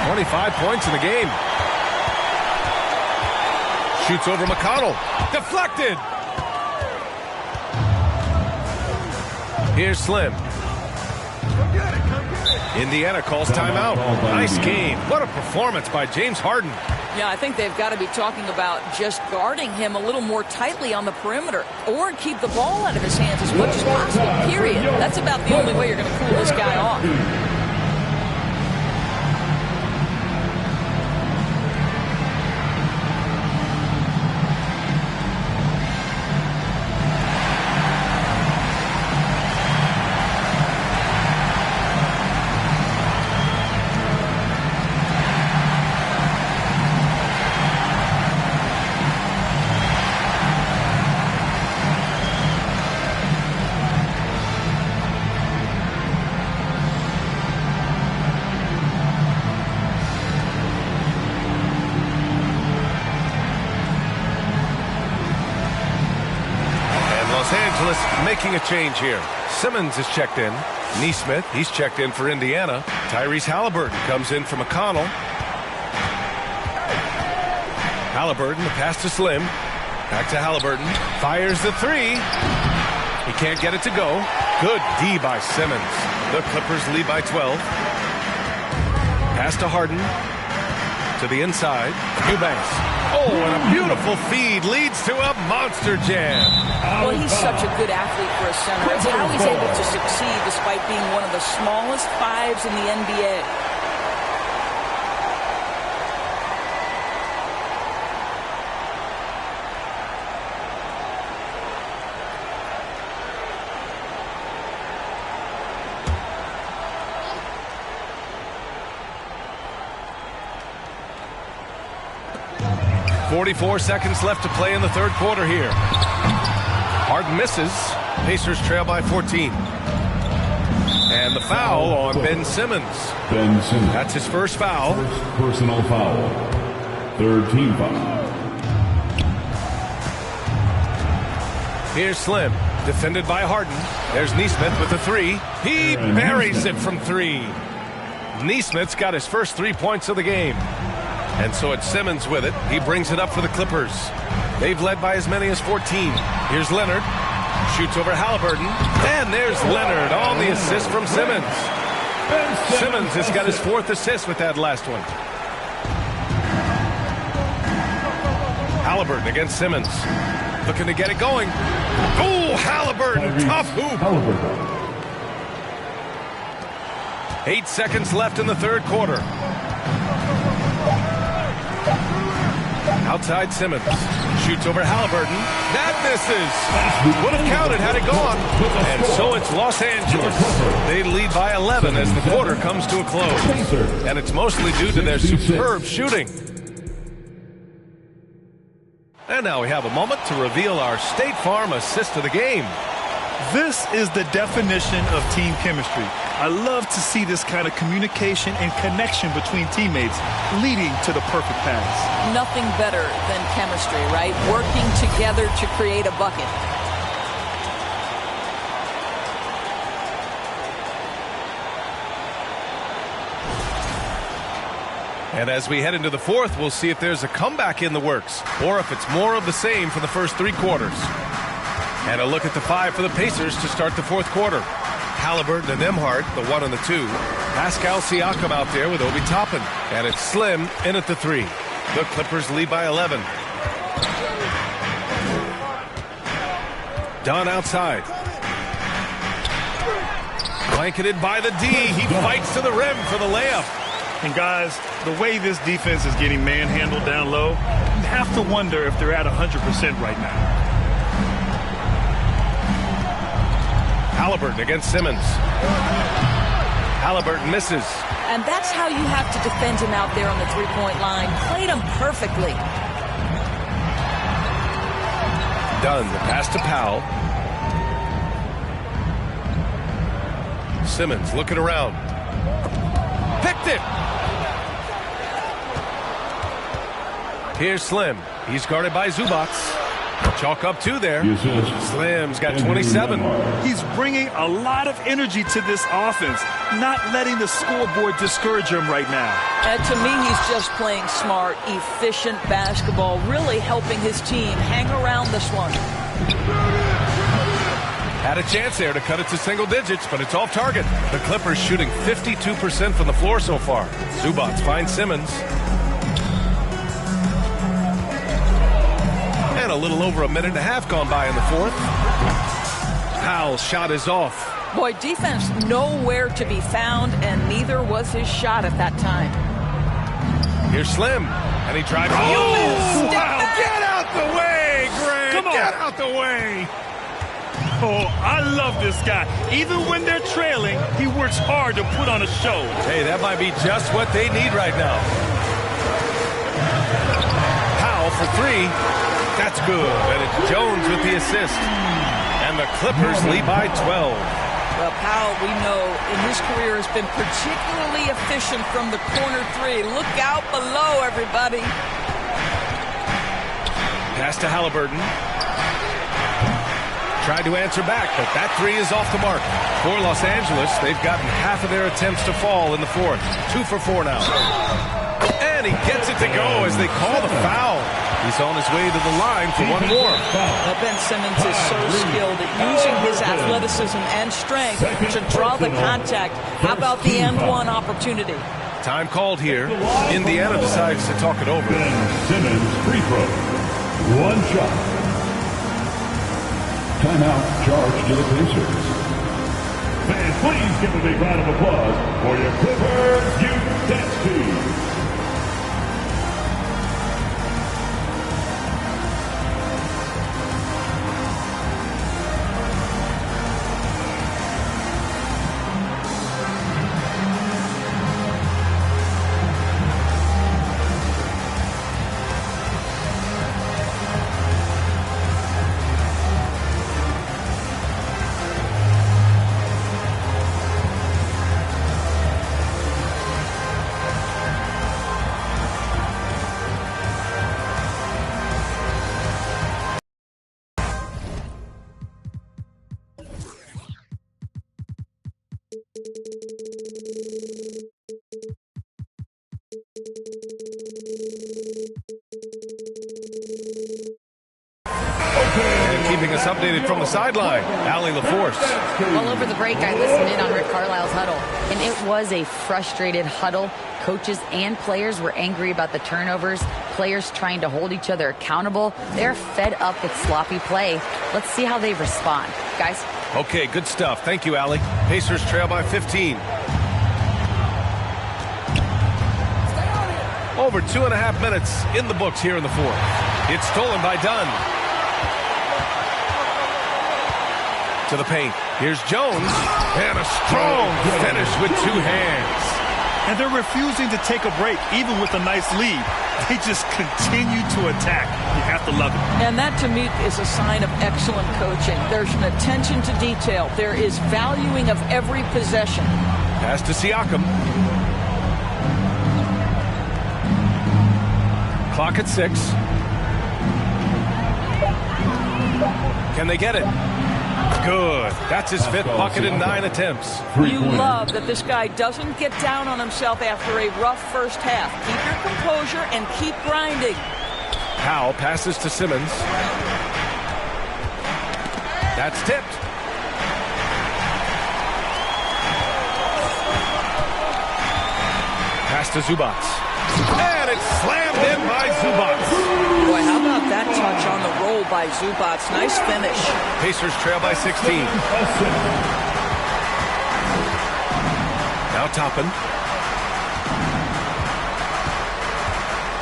25 points in the game. Shoots over McConnell. Deflected. Here's Slim. Indiana calls timeout. Nice game. What a performance by James Harden. Yeah, I think they've got to be talking about just guarding him a little more tightly on the perimeter or keep the ball out of his hands as much as possible, period. That's about the only way you're going to cool this guy off. Making a change here. Simmons is checked in. Neesmith, he's checked in for Indiana. Tyrese Halliburton comes in for McConnell. Halliburton, the pass to Slim. Back to Halliburton. Fires the three. He can't get it to go. Good D by Simmons. The Clippers lead by 12. Pass to Harden. To the inside. Eubanks. Oh, and a beautiful feed leads to a monster jam. Well, he's such a good athlete for a center. It's how he's able to succeed despite being one of the smallest fives in the NBA. .44 seconds left to play in the third quarter here. Harden misses. Pacers trail by 14. And the foul on Ben Simmons. Ben Simmons. That's his first foul. First personal foul. Third team foul. Here's Slim. Defended by Harden. There's Neesmith with the three. He buries it from three. Neesmith's got his first 3 points of the game. And so it's Simmons with it. He brings it up for the Clippers. They've led by as many as 14. Here's Leonard. Shoots over Halliburton. And there's Leonard on the assist from Simmons. Simmons has got his 4th assist with that last one. Halliburton against Simmons. Looking to get it going. Oh, Halliburton. Tough hoop. 8 seconds left in the third quarter. Outside Simmons. Shoots over Halliburton. That misses. Would have counted had it gone. And so it's Los Angeles. They lead by 11 as the quarter comes to a close. And it's mostly due to their superb shooting. And now we have a moment to reveal our State Farm assist of the game. This is the definition of team chemistry. I love to see this kind of communication and connection between teammates leading to the perfect pass. Nothing better than chemistry, right? Working together to create a bucket. And as we head into the fourth, we'll see if there's a comeback in the works or if it's more of the same for the first 3 quarters. And a look at the 5 for the Pacers to start the fourth quarter. Halliburton and Nembhard, the 1 and the 2. Pascal Siakam out there with Obi Toppin. And it's Slim in at the 3. The Clippers lead by 11. Dunn outside. Blanketed by the D. He fights to the rim for the layup. And guys, the way this defense is getting manhandled down low, you have to wonder if they're at 100% right now. Halliburton against Simmons. Halliburton misses. And that's how you have to defend him out there on the three-point line. Played him perfectly. Dunn, the pass to Powell. Simmons looking around. Picked it. Here's Slim. He's guarded by Zubats. Chalk up 2 there. Slim's got 27. He's bringing a lot of energy to this offense, not letting the scoreboard discourage him right now. And to me, he's just playing smart, efficient basketball, really helping his team hang around this one. Had a chance there to cut it to single digits, but it's off target. The Clippers shooting 52% from the floor so far. Zubats finds Simmons. a little over a minute and a half gone by in the fourth. Powell's shot is off. Boy, defense nowhere to be found, and neither was his shot at that time. Here's Slim, and he drives. Oh, wow! Get out the way, Grant! Come on. Get out the way! Oh, I love this guy. Even when they're trailing, he works hard to put on a show. Hey, that might be just what they need right now. Powell for three. That's good. And it's Jones with the assist. And the Clippers lead by 12. Well, Powell, we know, in his career has been particularly efficient from the corner three. Look out below, everybody. Pass to Halliburton. Tried to answer back, but that three is off the mark. For Los Angeles, they've gotten half of their attempts to fall in the fourth. 2 for 4 now. And he gets it to go as they call the foul. He's on his way to the line for one more. Well, Ben Simmons is so skilled at using his athleticism and strength to draw the contact. How about the end one opportunity? Time called here. Indiana decides to talk it over. Ben Simmons free throw. One shot. Timeout charge to the Pacers. Fans, please give a big round of applause for your Clippers Youth Dance Team. And keeping us updated from the sideline, Allie LaForce. Well, over the break, I listened in on Rick Carlisle's huddle, and it was a frustrated huddle. Coaches and players were angry about the turnovers, players trying to hold each other accountable. They're fed up with sloppy play. Let's see how they respond. Guys? Okay, good stuff. Thank you, Allie. Pacers trail by 15. Over 2.5 minutes in the books here in the fourth. It's stolen by Dunn. To the paint. Here's Jones. And a strong finish with 2 hands. And they're refusing to take a break, even with a nice lead. They just continue to attack. You have to love it. And that, to me, is a sign of excellent coaching. There's an attention to detail. There is valuing of every possession. Pass to Siakam. Clock at 6. Can they get it? Good. That's his 5th bucket in 9 attempts. You love that this guy doesn't get down on himself after a rough first half. Keep your composure and keep grinding. Powell passes to Simmons. That's tipped. Pass to Zubac. And it's slammed in by Zubac. Boy, how about that touch on the roll by Zubac? Nice finish. Pacers trail by 16. Now Toppin.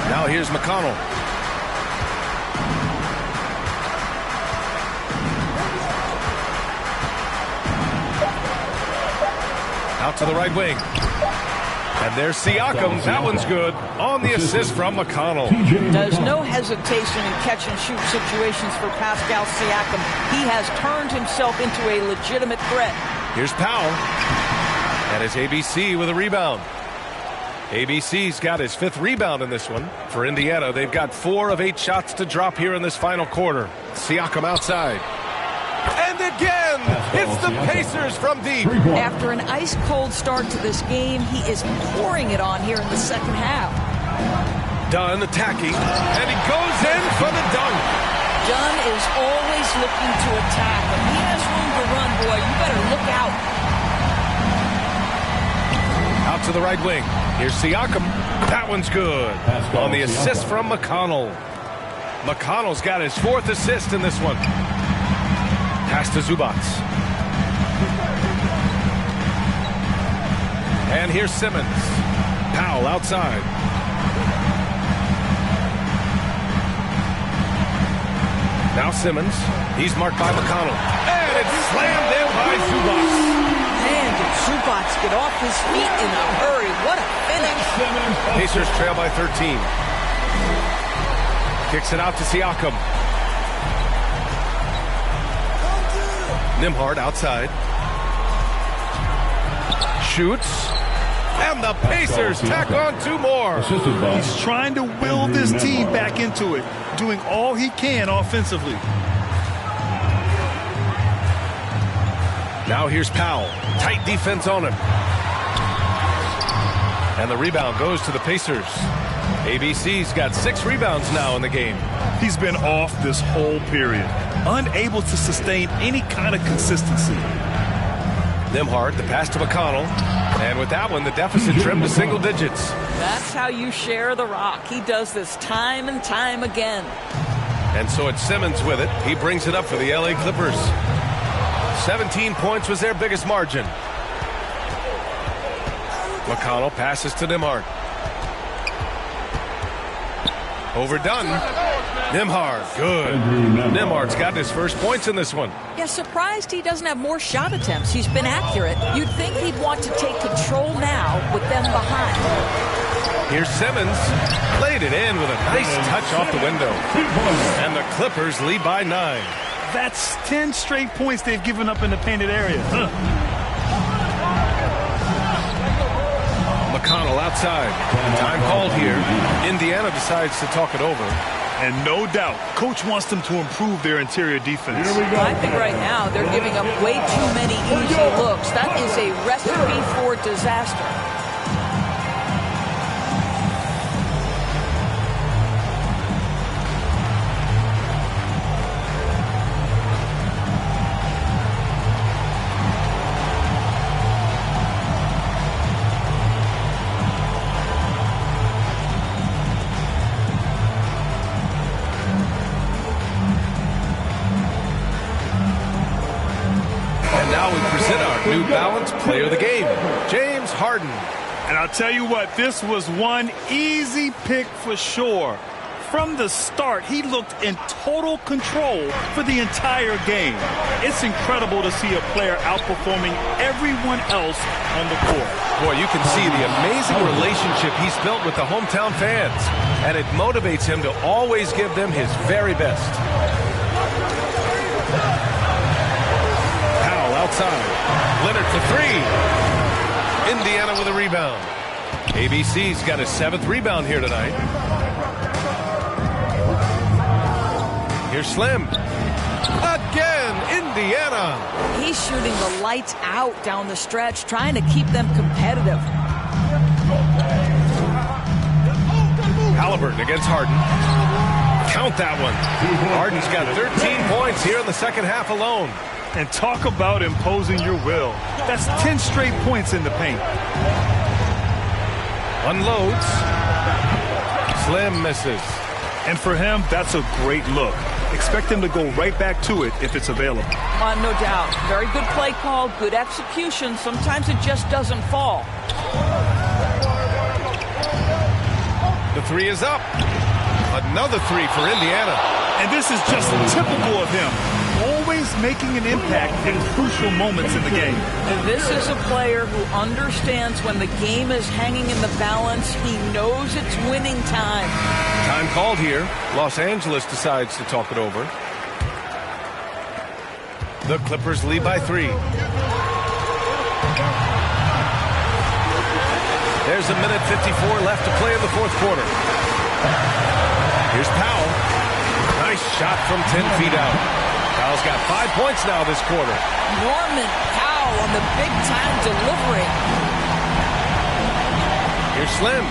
Now here's McConnell. Out to the right wing. And there's Siakam. That one's good. On the assist from McConnell. Does no hesitation in catch-and-shoot situations for Pascal Siakam. He has turned himself into a legitimate threat. Here's Powell. And it's ABC with a rebound. ABC's got his 5th rebound in this one. For Indiana, they've got 4 of 8 shots to drop here in this final quarter. Siakam outside. And again, it's the Pacers from deep. After an ice-cold start to this game, he is pouring it on here in the second half. Dunn attacking, and he goes in for the dunk. Dunn is always looking to attack. When he has room to run, boy, you better look out. Out to the right wing. Here's Siakam. That one's good. On the assist from McConnell. McConnell's got his 4th assist in this one. Pass to Zubats. And here's Simmons. Powell outside. Now Simmons. He's marked by McConnell. And it's slammed in by Zubats. Man, did Zubats get off his feet in a hurry. What a finish. Pacers trail by 13. Kicks it out to Siakam. Nembhard outside. Shoots. And the Pacers tack on 2 more. He's trying to will this team back into it, doing all he can offensively. Now here's Powell. Tight defense on him. And the rebound goes to the Pacers. ABC's got 6 rebounds now in the game. He's been off this whole period, unable to sustain any kind of consistency. Nembhard, the pass to McConnell. And with that one, the deficit trimmed to single digits. That's how you share the rock. He does this time and time again. And so it's Simmons with it. He brings it up for the LA Clippers. 17 points was their biggest margin. McConnell passes to Nembhard. Overdone. Nembhard, good. Nembhard's got his first points in this one. Yeah, surprised he doesn't have more shot attempts. He's been accurate. You'd think he'd want to take control now with them behind. Here's Simmons. Played it in with a nice touch off the window. And the Clippers lead by 9. That's 10 straight points they've given up in the painted area. McConnell outside. Time called here. Indiana decides to talk it over. And no doubt, coach wants them to improve their interior defense. I think right now they're giving up way too many easy looks. That is a recipe for disaster. New Balance Player of the Game, James Harden. And I'll tell you what, this was one easy pick for sure. From the start, he looked in total control for the entire game. It's incredible to see a player outperforming everyone else on the court. Boy, you can see the amazing relationship he's built with the hometown fans, and it motivates him to always give them his very best. Powell outside. Leonard for 3. Indiana with a rebound. ABC's got his 7th rebound here tonight. Here's Slim. Again, Indiana. He's shooting the lights out down the stretch, trying to keep them competitive. Halliburton against Harden. Count that one. Harden's got 13 points here in the second half alone. And talk about imposing your will. That's 10 straight points in the paint. Unloads. Slim misses. And for him, that's a great look. Expect him to go right back to it if it's available. No doubt. Very good play call, good execution. Sometimes it just doesn't fall. The 3 is up. Another 3 for Indiana. And this is just typical of him. Always making an impact in crucial moments in the game. And this is a player who understands when the game is hanging in the balance. He knows it's winning time. Time called here. Los Angeles decides to talk it over. The Clippers lead by 3. There's a minute 54 left to play in the fourth quarter. Here's Powell. Nice shot from 10 feet out. Powell's got 5 points now this quarter. Norman Powell on the big-time delivery. Here's Slim.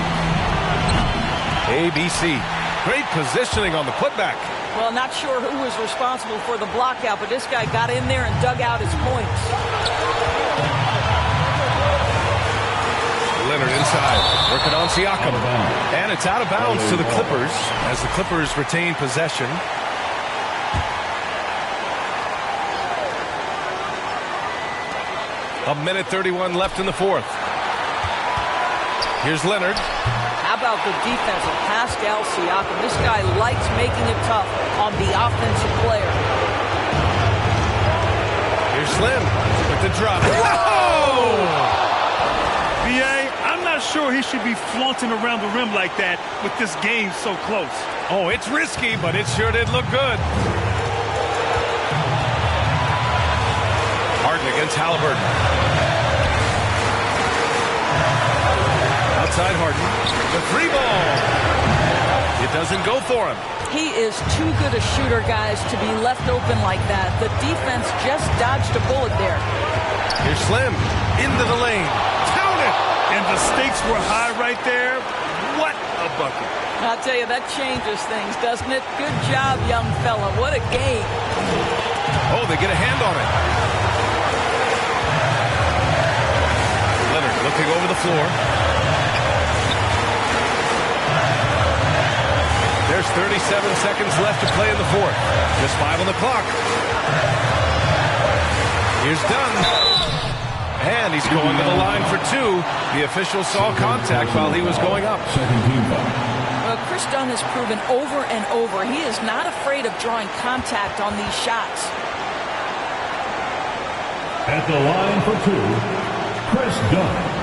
ABC. Great positioning on the putback. Well, not sure who was responsible for the blockout, but this guy got in there and dug out his points. Leonard side. Working on Siakam. And it's out of bounds to the Clippers as the Clippers retain possession. A minute 31 left in the fourth. Here's Leonard. How about the defense of Pascal Siakam? This guy likes making it tough on the offensive player. Here's Slim with the drop. Whoa! B.A., I'm not sure he should be flaunting around the rim like that with this game so close. Oh, it's risky, but it sure did look good. Harden against Halliburton. Outside Harden. The three ball. It doesn't go for him. He is too good a shooter, guys, to be left open like that. The defense just dodged a bullet there. Here's Slim into the lane. Count it! And the stakes were high right there. What a bucket. I'll tell you, that changes things, doesn't it? Good job, young fella. What a game. Oh, they get a hand on it. Leonard looking over the floor. There's 37 seconds left to play in the fourth. Just 5 on the clock. Here's Dunn. And he's going to the line for 2. The official saw contact while he was going up. Well, Chris Dunn has proven over and over he is not afraid of drawing contact on these shots. At the line for 2, Chris Dunn.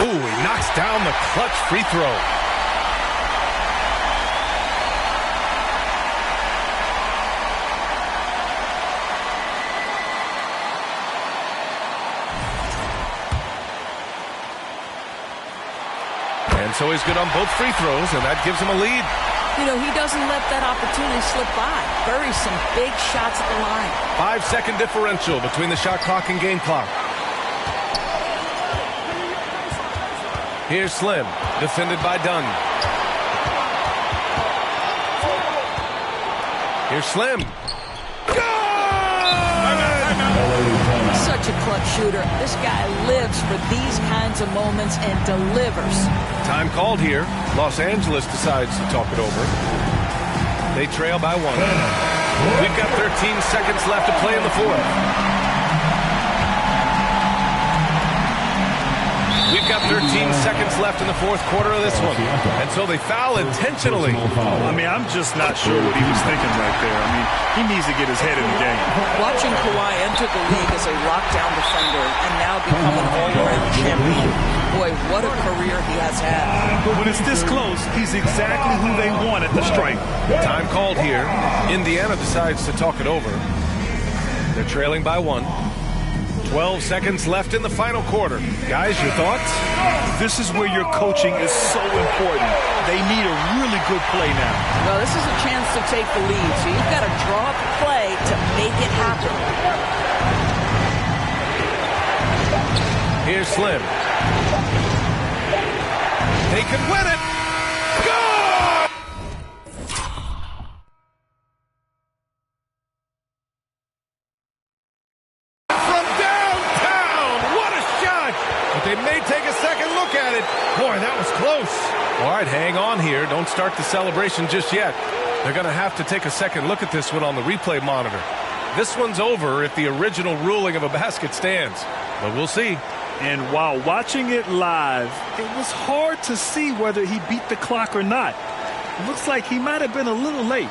Ooh, he knocks down the clutch free throw. And so he's good on both free throws, and that gives him a lead. You know, he doesn't let that opportunity slip by. Buries some big shots at the line. 5-second differential between the shot clock and game clock. Here's Slim, defended by Dunn. Here's Slim. Such a clutch shooter. This guy lives for these kinds of moments and delivers. Time called here. Los Angeles decides to talk it over. They trail by 1. We've got 13 seconds left to play in the fourth. We've got 13 seconds left in the fourth quarter of this one. And so they foul intentionally. I mean, I'm just not sure what he was thinking right there. I mean, he needs to get his head in the game. Watching Kawhi enter the league as a lockdown defender and now become an all-around champion. Boy, what a career he has had. But when it's this close, he's exactly who they want at the stripe. Time called here. Indiana decides to talk it over. They're trailing by 1. 12 seconds left in the final quarter. Guys, your thoughts? This is where your coaching is so important. They need a really good play now. Well, this is a chance to take the lead, so you've got to draw up a play to make it happen. Here's Slim. They can win it. They may take a second look at it. Boy, that was close. All right, hang on here. Don't start the celebration just yet. They're going to have to take a second look at this one on the replay monitor. This one's over if the original ruling of a basket stands. But we'll see. And while watching it live, it was hard to see whether he beat the clock or not. It looks like he might have been a little late.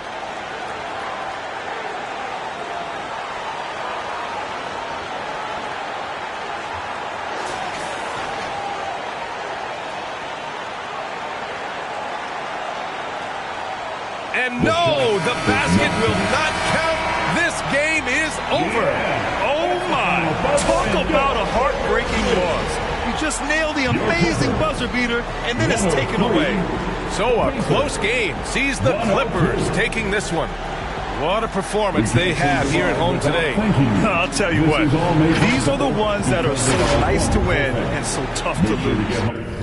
And no, the basket will not count. This game is over. Oh, my. Talk about a heartbreaking loss. You just nailed the amazing buzzer beater, and then it's taken away. So a close game sees the Clippers taking this one. What a performance they have here at home today. I'll tell you what, these are the ones that are so nice to win and so tough to lose.